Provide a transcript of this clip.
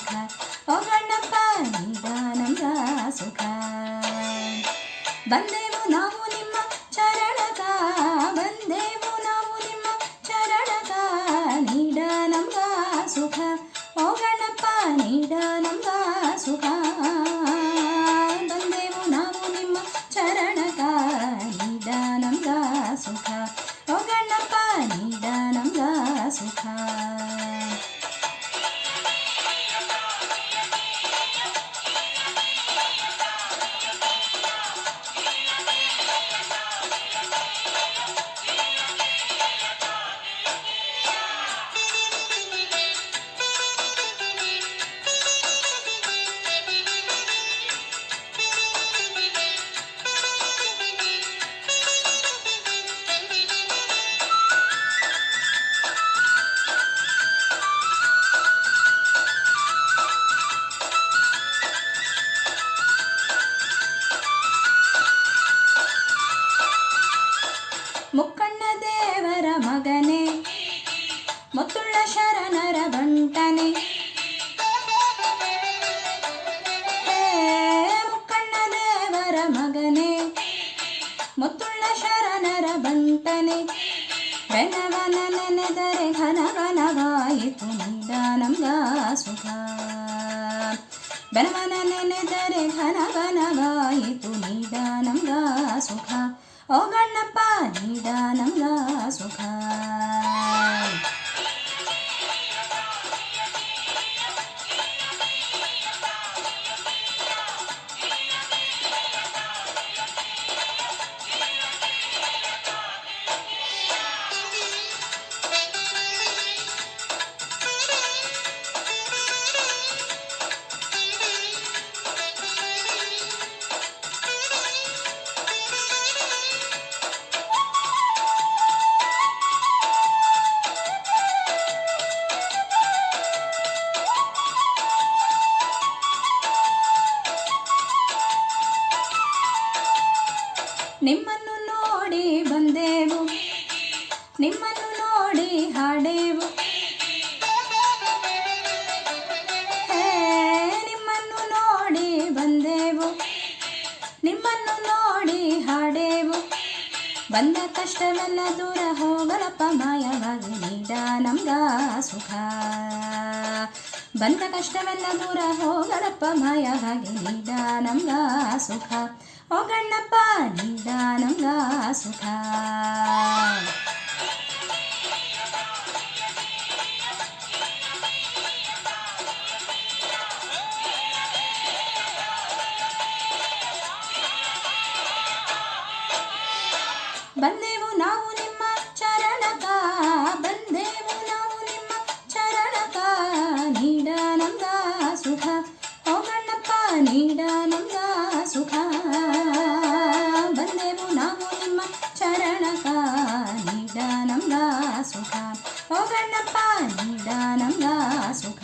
ಸುಖ ಓ ಗಣಪ ನೀಡ ನಮ್ಗ ಸುಖ. ಬಂದೆವು ನಾವು ನಿಮ್ಮ ಚರಣಕ, ಬಂದೆವು ನಾವು ನಿಮ್ಮ ಚರಣಕ, ನೀಡ ನಮ್ಗ ಸುಖ ಓ ಗಣಪ ನೀಡ ನಮ್ಗ ಸುಖ. ಬಂದೆವು ನಾವು ನಿಮ್ಮ ಚರಣಕ, ನೀಡ ನಮ್ಗ ಸುಖ ಓ ಗಣಪ ನೀಡ ನಮ್ಗ ಸುಖ. ಮುಕ್ಕಣ್ಣ ದೇವರ ಮಗನೇ, ಮುತ್ತುಳ್ಳ ಶರಣರ ಬಂಟನೆ, ಮುಕ್ಕಣ್ಣ ದೇವರ ಮಗನೇ, ಮುತ್ತುಳ್ಳ ಶರಣರ ಬಂಟನೆ, ಬೆನವನ ನೆನೆದರೆ ಘನಘನವಾಯಿತು ನೀಡ ನಮ್ಗ ಸುಖ. ಬೆನವನ ನೆನೆದರೆ ಘನಘನವಾಯಿತು ನೀಡ ನಮ್ಗ ಸುಖ ಓ ಗಣಪ ನೀಡ ನಮ್ಗ ಸುಖ. ನಿಮ್ಮನ್ನು ನೋಡಿ ಬಂದೆವು, ನಿಮ್ಮನ್ನು ನೋಡಿ ಹಾಡೆವು, ನಿಮ್ಮನ್ನು ನೋಡಿ ಬಂದೆವು, ನಿಮ್ಮನ್ನು ನೋಡಿ ಹಾಡೆವು. ಬಂದ ಕಷ್ಟವೆಲ್ಲ ದೂರ ಹೋಗಲಪ್ಪ ಮಾಯವಾಗಿ ನೀಡ ನಮ್ಗ ಸುಖ. ಬಂದ ಕಷ್ಟವೆಲ್ಲ ದೂರ ಹೋಗಲಪ್ಪ ಮಾಯವಾಗಿ ನೀಡ ನಮ್ಗ ಸುಖ ಓ ಗಣಪ ನೀಡ ನಮ್ಗ ಸುಖ. ಬಂದೆವು ನಾವು ನಿಮ್ಮ ಚರಣಕ, ಬಂದೆವು ನಾವು ನಿಮ್ಮ ಚರಣಕ, ನೀಡ ನಮ್ಗ ಸುಖ ಓ ಗಣಪ ನೀಡ ನಮ್ಗ ಸುಖ. ಬಂದೆವು ನಾವು ನಿಮ್ಮ ಚರಣಕ, ನೀಡ ನಮ್ಗ ಸುಖ ಓ ಗಣಪ ನೀಡ ನಮ್ಗ ಸುಖ.